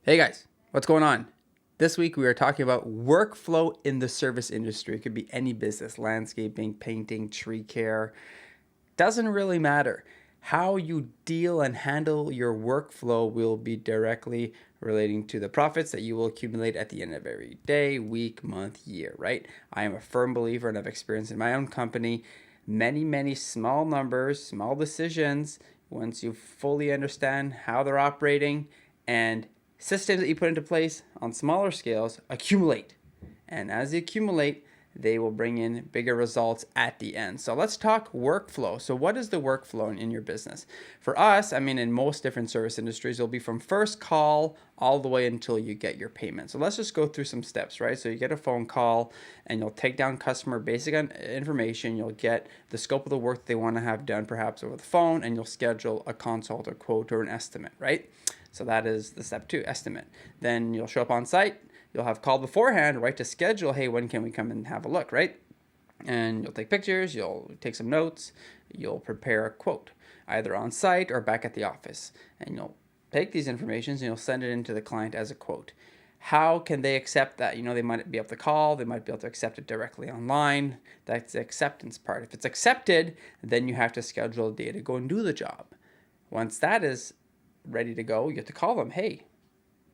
Hey guys, what's going on? This week we are talking about workflow in the service industry. It could be any business, landscaping, painting, tree care. Doesn't really matter. How you deal and handle your workflow will be directly relating to the profits that you will accumulate at the end of every day, week, month, year, right? I am a firm believer and I've experienced in my own company many small numbers, small decisions. Once you fully understand how they're operating and systems that you put into place on smaller scales accumulate. And as they accumulate, they will bring in bigger results at the end. So let's talk workflow. So what is the workflow in your business? For us, in most different service industries, it'll be from first call all the way until you get your payment. So let's just go through some steps, right? So you get a phone call and you'll take down customer basic information. You'll get the scope of the work that they want to have done perhaps over the phone, and you'll schedule a consult or quote or an estimate, right? So that is the step 2, estimate. Then you'll show up on site. You'll have called beforehand, right, to schedule, hey, when can we come and have a look, right? And you'll take pictures, you'll take some notes, you'll prepare a quote, either on site or back at the office. And you'll take these informations and you'll send it into the client as a quote. How can they accept that? They might be able to call, they might be able to accept it directly online. That's the acceptance part. If it's accepted, then you have to schedule a day to go and do the job. Once that is ready to go, you have to call them, hey,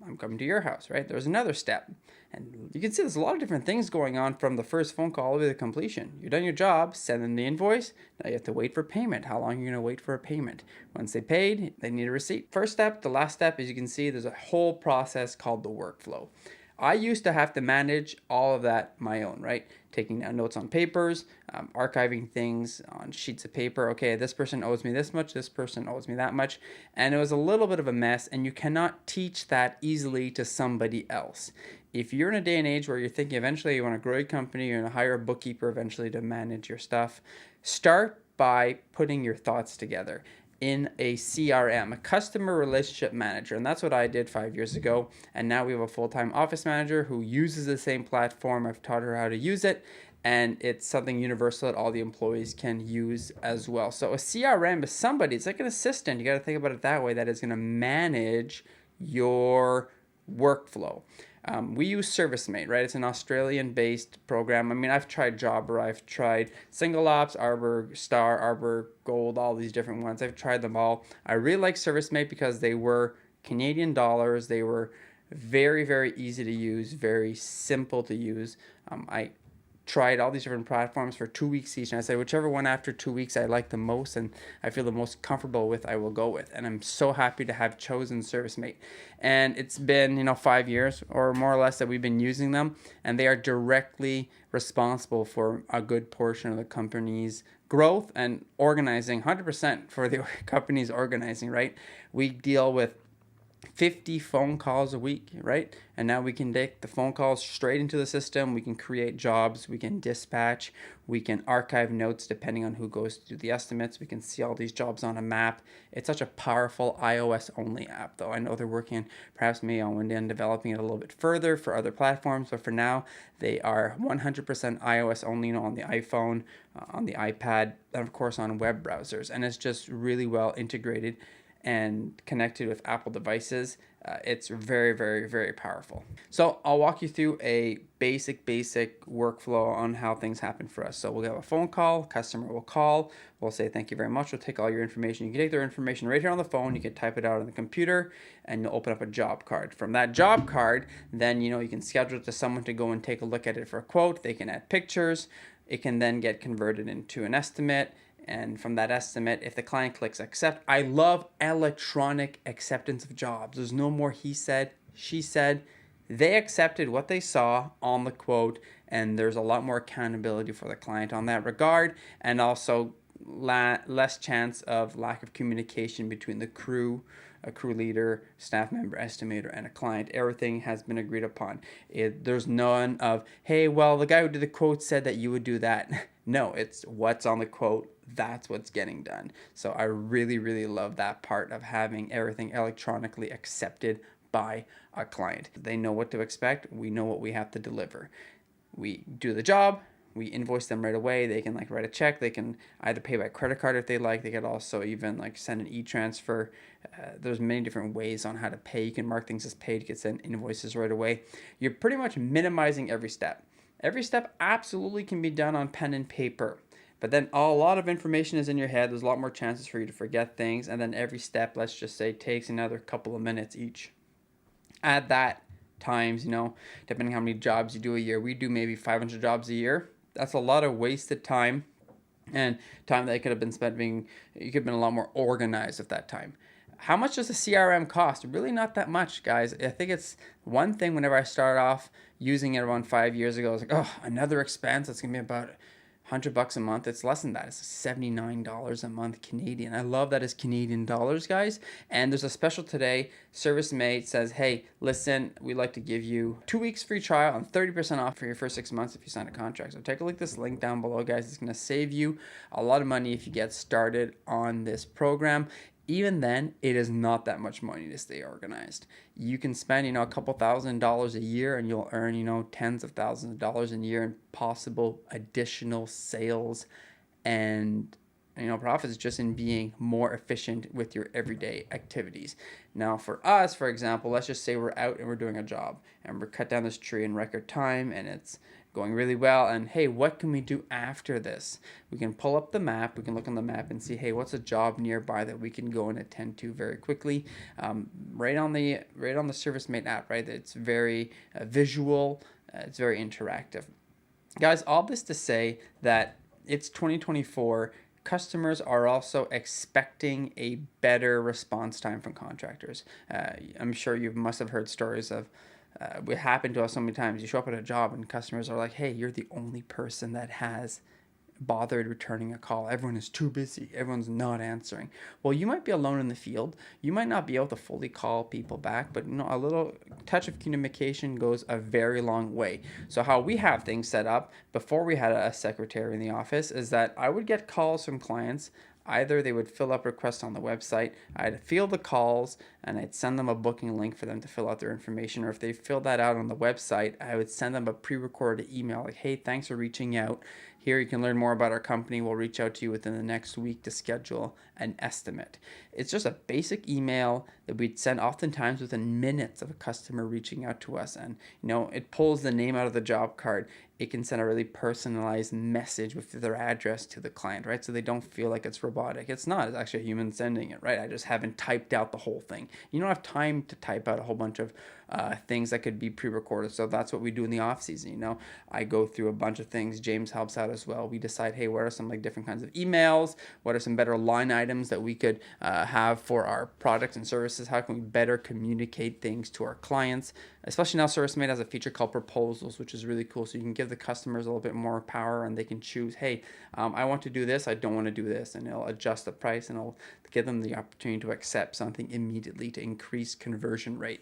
I'm coming to your house, right? There's another step. And you can see there's a lot of different things going on from the first phone call all the way to completion. You've done your job, send them the invoice. Now you have to wait for payment. How long are you going to wait for a payment? Once they paid, they need a receipt. First step, the last step, as you can see, there's a whole process called the workflow. I used to have to manage all of that my own, right? Taking down notes on papers, archiving things on sheets of paper. Okay, this person owes me this much, this person owes me that much. And it was a little bit of a mess, and you cannot teach that easily to somebody else. If you're in a day and age where you're thinking eventually you want to grow your company, you're going to hire a bookkeeper eventually to manage your stuff, start by putting your thoughts together in a CRM, a customer relationship manager. And that's what I did 5 years ago. And now we have a full-time office manager who uses the same platform. I've taught her how to use it. And it's something universal that all the employees can use as well. So a CRM is somebody, it's like an assistant. You got to think about it that way, that is going to manage your workflow. We use ServiceMate, right? It's an Australian-based program. I've tried Jobber, I've tried Single Ops, Arbor Star, Arbor Gold, all these different ones. I've tried them all. I really like ServiceMate because they were Canadian dollars. They were very easy to use, very simple to use. I tried all these different platforms for 2 weeks each, and I said whichever one after 2 weeks I like the most and I feel the most comfortable with, I will go with. And I'm so happy to have chosen ServiceMate. And it's been 5 years or more or less that we've been using them, and they are directly responsible for a good portion of the company's growth and organizing, 100% for the company's organizing, right? We deal with 50 phone calls a week, right? And now we can take the phone calls straight into the system. We can create jobs. We can dispatch. We can archive notes depending on who goes to do the estimates. We can see all these jobs on a map. It's such a powerful iOS-only app, though. I know they're working perhaps maybe on one day on developing it a little bit further for other platforms, but for now, they are 100% iOS only, on the iPhone, on the iPad, and of course on web browsers. And it's just really well integrated and connected with Apple devices. It's very powerful. So I'll walk you through a basic workflow on how things happen for us. So we'll have a phone call, customer will call, we'll say thank you very much, we'll take all your information. You can take their information right here on the phone, you can type it out on the computer, and you'll open up a job card. From that job card, then you can schedule it to someone to go and take a look at it for a quote. They can add pictures. It can then get converted into an estimate. And from that estimate, if the client clicks accept, I love electronic acceptance of jobs. There's no more he said, she said. They accepted what they saw on the quote, and there's a lot more accountability for the client on that regard, and also less chance of lack of communication between the crew, a crew leader, staff member, estimator, and a client. Everything has been agreed upon. There's none of, hey, well, the guy who did the quote said that you would do that. No, it's what's on the quote. That's what's getting done. So I really love that part of having everything electronically accepted by a client. They know what to expect. We know what we have to deliver. We do the job. We invoice them right away. They can like write a check. They can either pay by credit card if they like. They could also even like send an e-transfer. There's many different ways on how to pay. You can mark things as paid. You can send invoices right away. You're pretty much minimizing every step. Every step absolutely can be done on pen and paper. But then a lot of information is in your head. There's a lot more chances for you to forget things. And then every step, let's just say, takes another couple of minutes each. Add that times, depending how many jobs you do a year. We do maybe 500 jobs a year. That's a lot of wasted time, and time that could have been spent you could have been a lot more organized at that time. How much does a CRM cost? Really not that much, guys. I think it's one thing whenever I started off using it around 5 years ago, I was like, oh, another expense. It's going to be about $100 a month. It's less than that. It's $79 a month Canadian. I love that it's Canadian dollars, guys. And there's a special today. ServiceMate says, hey, listen, we'd like to give you 2 weeks free trial and 30% off for your first 6 months if you sign a contract. So take a look at this link down below, guys. It's going to save you a lot of money if you get started on this program. Even then, it is not that much money to stay organized. You can spend, a couple $1,000s a year and you'll earn, tens of thousands of dollars a year in possible additional sales and, profits just in being more efficient with your everyday activities. Now, for us, for example, let's just say we're out and we're doing a job and we're cut down this tree in record time and it's going really well, and hey, what can we do after this? We can pull up the map, we can look on the map and see, hey, what's a job nearby that we can go and attend to very quickly, right on the ServiceMate app, right? It's very visual, it's very interactive. Guys, all this to say that it's 2024. Customers are also expecting a better response time from contractors. I'm sure you must have heard stories of it happened to us so many times. You show up at a job and customers are like, hey, you're the only person that has bothered returning a call. Everyone is too busy. Everyone's not answering. Well, you might be alone in the field. You might not be able to fully call people back, but a little touch of communication goes a very long way. So how we have things set up before we had a secretary in the office is that I would get calls from clients. Either they would fill up requests on the website, I'd field the calls, and I'd send them a booking link for them to fill out their information. Or if they filled that out on the website, I would send them a pre-recorded email like, hey, thanks for reaching out. Here you can learn more about our company. We'll reach out to you within the next week to schedule an estimate. It's just a basic email that we'd send oftentimes within minutes of a customer reaching out to us. And, it pulls the name out of the job card. It can send a really personalized message with their address to the client, right? So they don't feel like it's robotic. It's not. It's actually a human sending it, right? I just haven't typed out the whole thing. You don't have time to type out a whole bunch of things that could be pre-recorded. So that's what we do in the off season. I go through a bunch of things. James helps out as well. We decide, hey, what are some different kinds of emails? What are some better line items that we could have for our products and services? How can we better communicate things to our clients? Especially now, ServiceMate has a feature called proposals, which is really cool. So you can give the customers a little bit more power, and they can choose, hey, I want to do this, I don't want to do this, and it'll adjust the price, and it'll give them the opportunity to accept something immediately to increase conversion rate.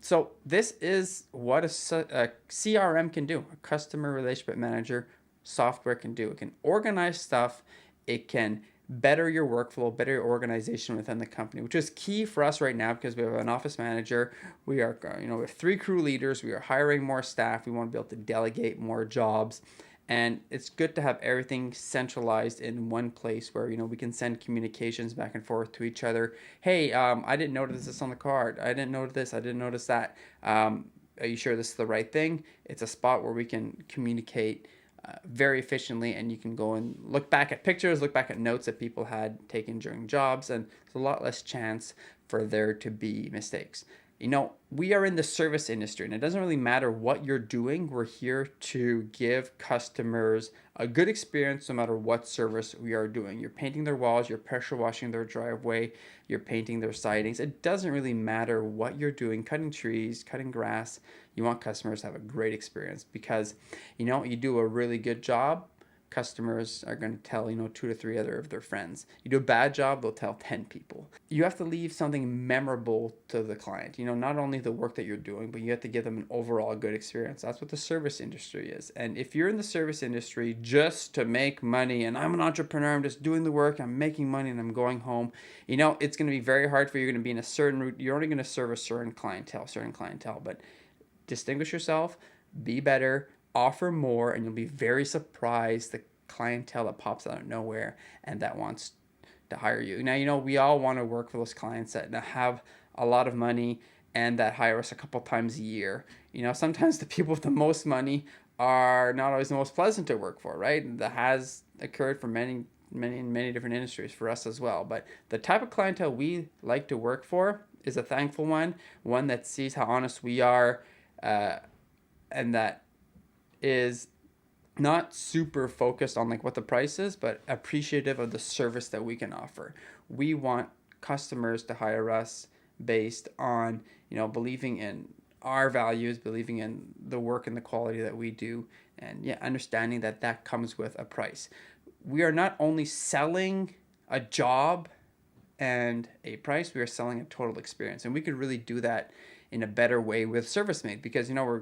So this is what a CRM can do, a customer relationship manager software can do. It can organize stuff. It can better your workflow, better your organization within the company, which is key for us right now because we have an office manager. We are, we have 3 crew leaders. We are hiring more staff. We want to be able to delegate more jobs. And it's good to have everything centralized in one place where, we can send communications back and forth to each other. Hey, I didn't notice this on the card. I didn't notice this. I didn't notice that. Are you sure this is the right thing? It's a spot where we can communicate very efficiently, and you can go and look back at pictures, look back at notes that people had taken during jobs, and there's a lot less chance for there to be mistakes. We are in the service industry, and it doesn't really matter what you're doing. We're here to give customers a good experience no matter what service we are doing. You're painting their walls, you're pressure washing their driveway, you're painting their sidings. It doesn't really matter what you're doing, cutting trees, cutting grass. You want customers to have a great experience because, you do a really good job, customers are going to tell 2 to 3 other of their friends. You do a bad job, they'll tell 10 people. You have to leave something memorable to the client. Not only the work that you're doing, but you have to give them an overall good experience. That's what the service industry is. And if you're in the service industry just to make money, and I'm an entrepreneur, I'm just doing the work, I'm making money, and I'm going home, it's going to be very hard for you. You're going to be in a certain route. You're only going to serve a certain clientele, but distinguish yourself, be better, offer more, and you'll be very surprised the clientele that pops out of nowhere and that wants to hire you. Now, we all want to work for those clients that have a lot of money and that hire us a couple times a year. Sometimes the people with the most money are not always the most pleasant to work for, right? That has occurred for many different industries for us as well. But the type of clientele we like to work for is a thankful one that sees how honest we are, and that is not super focused on like what the price is, but appreciative of the service that we can offer. We want customers to hire us based on, believing in our values, believing in the work and the quality that we do, and understanding that that comes with a price. We are not only selling a job and a price, we are selling a total experience. And we could really do that in a better way with ServiceMate, because we're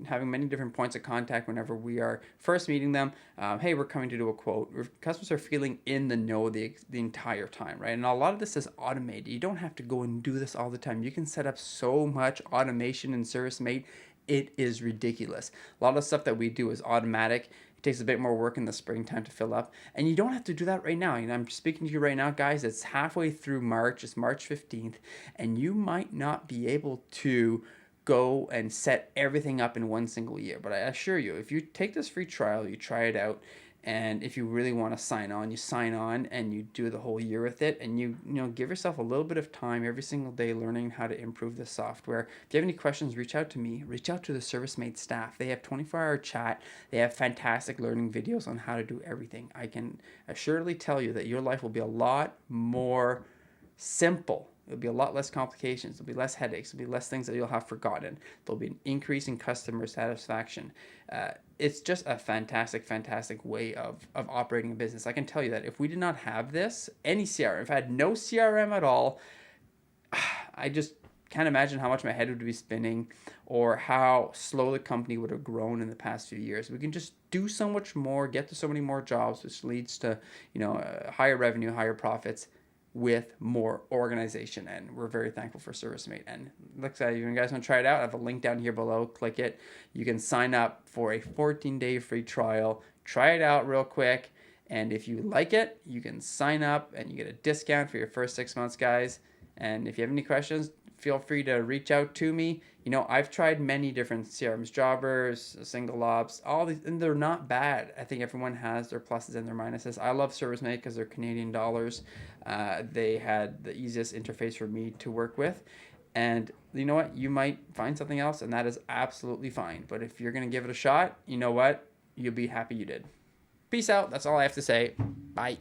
having many different points of contact whenever we are first meeting them. Hey, we're coming to do a quote. Customers are feeling in the know the entire time, right? And a lot of this is automated. You don't have to go and do this all the time. You can set up so much automation in ServiceMate. It is ridiculous. A lot of stuff that we do is automatic. It takes a bit more work in the springtime to fill up, and you don't have to do that right now. I'm speaking to you right now, guys. It's halfway through March. It's March 15th, and you might not be able to go and set everything up in one single year. But I assure you, if you take this free trial, you try it out, and if you really want to sign on, you sign on and you do the whole year with it, and you give yourself a little bit of time every single day learning how to improve the software. If you have any questions, reach out to me. Reach out to the ServiceMate staff. They have 24-hour chat. They have fantastic learning videos on how to do everything. I can assuredly tell you that your life will be a lot more simple. There'll be a lot less complications. There'll be less headaches. There'll be less things that you'll have forgotten. There'll be an increase in customer satisfaction. It's just a fantastic way of operating a business. I can tell you that if we did not have this, any CRM, if I had no CRM at all, I just can't imagine how much my head would be spinning, or how slow the company would have grown in the past few years. We can just do so much more, get to so many more jobs, which leads to higher revenue, higher profits, with more organization. And we're very thankful for ServiceMate. And looks like you guys want to try it out, I have a link down here below. Click it. You can sign up for a 14-day free trial. Try it out real quick, and if you like it, you can sign up and you get a discount for your first 6 months, guys. And if you have any questions, feel free to reach out to me. I've tried many different CRMs, Jobbers, Single Ops, all these, and they're not bad. I think everyone has their pluses and their minuses. I love ServiceMate because they're Canadian dollars. They had the easiest interface for me to work with. And you know what? You might find something else, and that is absolutely fine. But if you're going to give it a shot, you know what? You'll be happy you did. Peace out. That's all I have to say. Bye.